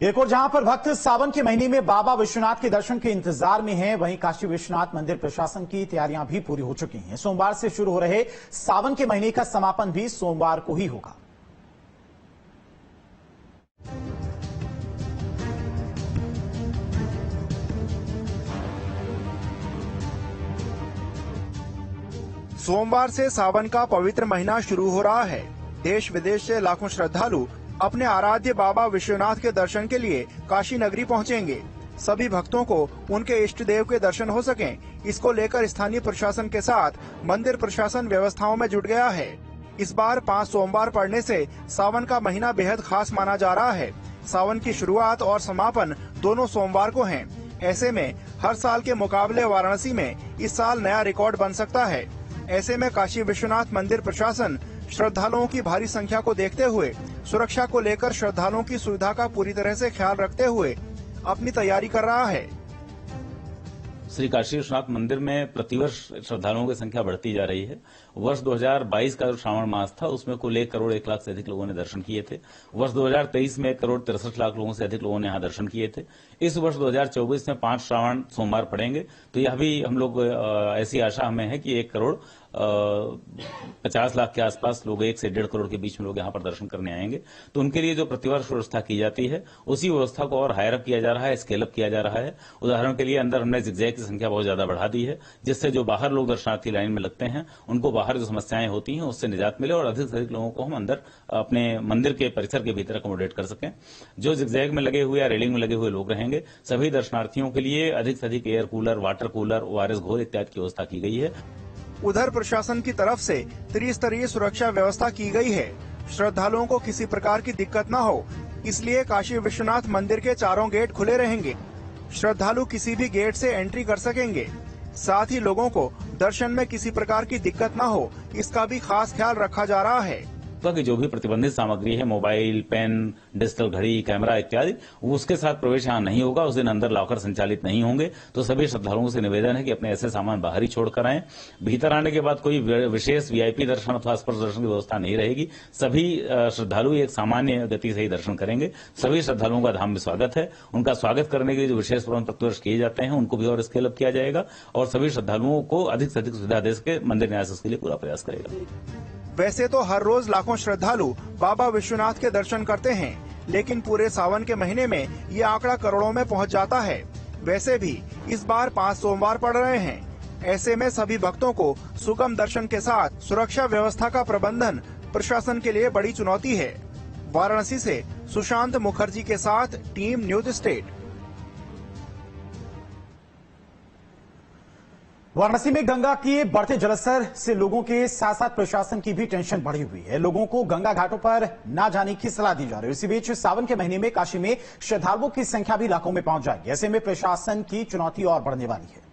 एक और जहां पर भक्त सावन के महीने में बाबा विश्वनाथ के दर्शन के इंतजार में हैं, वहीं काशी विश्वनाथ मंदिर प्रशासन की तैयारियां भी पूरी हो चुकी हैं। सोमवार से शुरू हो रहे सावन के महीने का समापन भी सोमवार को ही होगा। सोमवार से सावन का पवित्र महीना शुरू हो रहा है। देश विदेश से लाखों श्रद्धालु अपने आराध्य बाबा विश्वनाथ के दर्शन के लिए काशी नगरी पहुंचेंगे। सभी भक्तों को उनके इष्ट देव के दर्शन हो सकें, इसको लेकर स्थानीय प्रशासन के साथ मंदिर प्रशासन व्यवस्थाओं में जुट गया है। इस बार 5 सोमवार पड़ने से सावन का महीना बेहद खास माना जा रहा है। सावन की शुरुआत और समापन दोनों सोमवार को हैं। ऐसे में हर साल के मुकाबले वाराणसी में इस साल नया रिकॉर्ड बन सकता है। ऐसे में काशी विश्वनाथ मंदिर प्रशासन श्रद्धालुओं की भारी संख्या को देखते हुए सुरक्षा को लेकर श्रद्धालुओं की सुविधा का पूरी तरह से ख्याल रखते हुए अपनी तैयारी कर रहा है। श्री काशी विश्वनाथ मंदिर में प्रतिवर्ष श्रद्धालुओं की संख्या बढ़ती जा रही है। वर्ष 2022 का जो श्रावण मास था उसमें कुल 1 करोड़ 1 लाख से अधिक लोगों ने दर्शन किए थे। वर्ष 2023 में 1 करोड़ 63 लाख लोगों से अधिक लोगों ने यहाँ दर्शन किए थे। इस वर्ष 2024 में 5 श्रावण सोमवार पड़ेंगे, तो यह भी हम लोग ऐसी आशा हमें है कि 1 करोड़ 50 लाख के आसपास लोग 1 से 1.5 करोड़ के बीच में लोग यहाँ पर दर्शन करने आएंगे। तो उनके लिए जो प्रतिवर्ष व्यवस्था की जाती है उसी व्यवस्था को और हायर अप किया जा रहा है, स्केल अप किया जा रहा है। उदाहरण के लिए अंदर हमने जिगजैग की संख्या बहुत ज्यादा बढ़ा दी है, जिससे जो बाहर लोग दर्शनार्थी लाइन में लगते हैं उनको बाहर जो समस्याएं होती हैं उससे निजात मिले और अधिक से अधिक लोगों को हम अंदर अपने मंदिर के परिसर के भीतर अकोमोडेट कर सकें। जो जिगजैग में लगे हुए या रेलिंग में लगे हुए लोग रहेंगे, सभी दर्शनार्थियों के लिए अधिक से अधिक air cooler, water cooler, ORS घोल इत्यादि की व्यवस्था की गई है। उधर प्रशासन की तरफ से त्रिस्तरीय सुरक्षा व्यवस्था की गई है। श्रद्धालुओं को किसी प्रकार की दिक्कत न हो, इसलिए काशी विश्वनाथ मंदिर के चारों गेट खुले रहेंगे। श्रद्धालु किसी भी गेट से एंट्री कर सकेंगे। साथ ही लोगों को दर्शन में किसी प्रकार की दिक्कत न हो, इसका भी खास ख्याल रखा जा रहा है। कि जो भी प्रतिबंधित सामग्री है, मोबाइल, पेन, डिजिटल घड़ी, कैमरा इत्यादि, उसके साथ प्रवेश यहाँ नहीं होगा। उस दिन अंदर लॉकर संचालित नहीं होंगे। तो सभी श्रद्धालुओं से निवेदन है कि अपने ऐसे सामान बाहर ही छोड़कर आएं। भीतर आने के बाद कोई विशेष VIP दर्शन अथवा स्पर्श दर्शन की व्यवस्था नहीं रहेगी। सभी श्रद्धालु एक सामान्य गति से ही दर्शन करेंगे। सभी श्रद्धालुओं का धाम में स्वागत है। उनका स्वागत करने के लिए जो विशेष प्रबंध प्रतिवर्ष किए जाते हैं उनको भी और स्केल अप किया जाएगा और सभी श्रद्धालुओं को अधिक से अधिक सुविधा दे सके मंदिर न्यास इसके लिए पूरा प्रयास करेगा। वैसे तो हर रोज लाखों श्रद्धालु बाबा विश्वनाथ के दर्शन करते हैं, लेकिन पूरे सावन के महीने में ये आंकड़ा करोड़ों में पहुंच जाता है। वैसे भी इस बार 5 सोमवार पड़ रहे हैं। ऐसे में सभी भक्तों को सुगम दर्शन के साथ सुरक्षा व्यवस्था का प्रबंधन प्रशासन के लिए बड़ी चुनौती है। वाराणसी से सुशांत मुखर्जी के साथ टीम न्यूज स्टेट। वाराणसी में गंगा के बढ़ते जलस्तर से लोगों के साथ साथ प्रशासन की भी टेंशन बढ़ी हुई है। लोगों को गंगा घाटों पर न जाने की सलाह दी जा रही है। इसी बीच सावन के महीने में काशी में श्रद्धालुओं की संख्या भी लाखों में पहुंच जाएगी। ऐसे में प्रशासन की चुनौती और बढ़ने वाली है।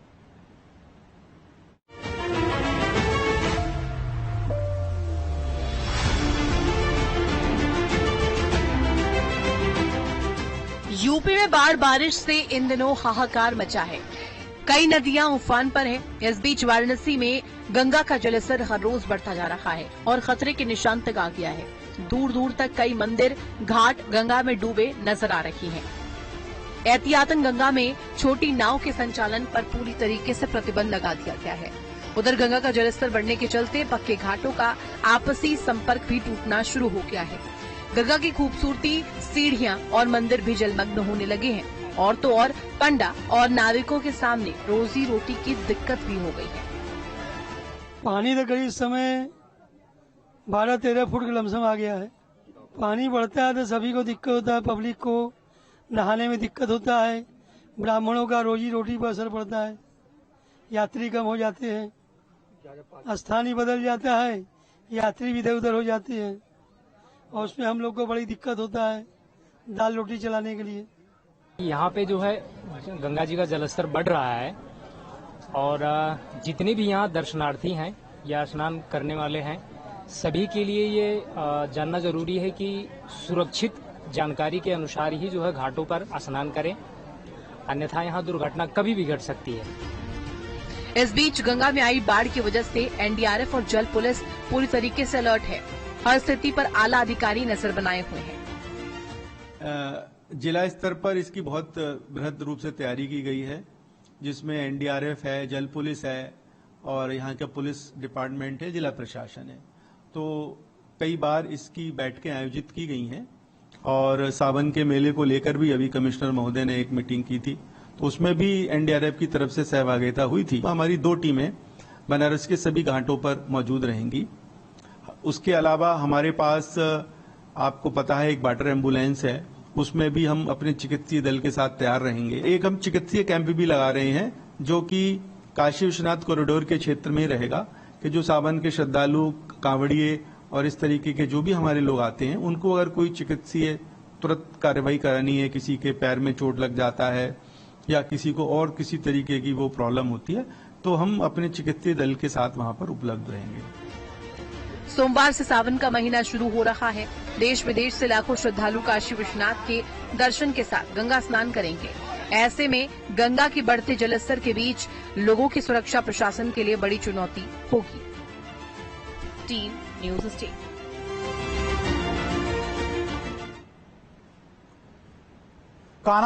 यूपी में बारिश से इन दिनों हाहाकार मचा है। कई नदियां उफान पर हैं। इस बीच वाराणसी में गंगा का जलस्तर हर रोज बढ़ता जा रहा है और खतरे के निशान तक आ गया है। दूर दूर तक कई मंदिर, घाट गंगा में डूबे नजर आ रही हैं। एहतियातन गंगा में छोटी नाव के संचालन पर पूरी तरीके से प्रतिबंध लगा दिया गया है। उधर गंगा का जलस्तर बढ़ने के चलते पक्के घाटों का आपसी संपर्क भी टूटना शुरू हो गया है। गंगा की खूबसूरती, सीढ़ियां और मंदिर भी जलमग्न होने लगे हैं और तो और पंडा और नाविकों के सामने रोजी रोटी की दिक्कत भी हो गई है। पानी तो करीब इस समय 12-13 फुट का लमसम आ गया है। पानी बढ़ता है तो सभी को दिक्कत होता है। पब्लिक को नहाने में दिक्कत होता है, ब्राह्मणों का रोजी रोटी पर असर पड़ता है, यात्री कम हो जाते हैं, स्थान ही बदल जाता है, यात्री भी इधर उधर हो जाते हैं और उसमें हम लोग को बड़ी दिक्कत होता है दाल रोटी चलाने के लिए। यहाँ पे जो है गंगा जी का जलस्तर बढ़ रहा है और जितने भी यहाँ दर्शनार्थी हैं या स्नान करने वाले हैं सभी के लिए ये जानना जरूरी है कि सुरक्षित जानकारी के अनुसार ही जो है घाटों पर स्नान करें, अन्यथा यहाँ दुर्घटना कभी भी घट सकती है। इस बीच गंगा में आई बाढ़ की वजह से NDRF और जल पुलिस पूरी तरीके से अलर्ट है। हर स्थिति पर आला अधिकारी नजर बनाए हुए हैं। जिला स्तर पर इसकी बहुत बृहद रूप से तैयारी की गई है, जिसमें एनडीआरएफ है, जल पुलिस है और यहाँ का पुलिस डिपार्टमेंट है, जिला प्रशासन है। तो कई बार इसकी बैठकें आयोजित की गई हैं और सावन के मेले को लेकर भी अभी कमिश्नर महोदय ने एक मीटिंग की थी, तो उसमें भी एनडीआरएफ की तरफ से सहभागिता हुई थी। हमारी 2 टीमें बनारस के सभी घाटों पर मौजूद रहेंगी। उसके अलावा हमारे पास आपको पता है एक वाटर एम्बुलेंस है, उसमें भी हम अपने चिकित्सीय दल के साथ तैयार रहेंगे। एक हम चिकित्सीय कैंप भी लगा रहे हैं जो कि काशी विश्वनाथ कॉरिडोर के क्षेत्र में रहेगा, कि जो सावन के श्रद्धालु, कांवड़िए और इस तरीके के जो भी हमारे लोग आते हैं, उनको अगर कोई चिकित्सीय तुरंत कार्रवाई करानी है, किसी के पैर में चोट लग जाता है या किसी को और किसी तरीके की वो प्रॉब्लम होती है, तो हम अपने चिकित्सीय दल के साथ वहां पर उपलब्ध रहेंगे। सोमवार से सावन का महीना शुरू हो रहा है। देश विदेश से लाखों श्रद्धालु काशी विश्वनाथ के दर्शन के साथ गंगा स्नान करेंगे। ऐसे में गंगा के बढ़ते जलस्तर के बीच लोगों की सुरक्षा प्रशासन के लिए बड़ी चुनौती होगी। Team news state. कान्हा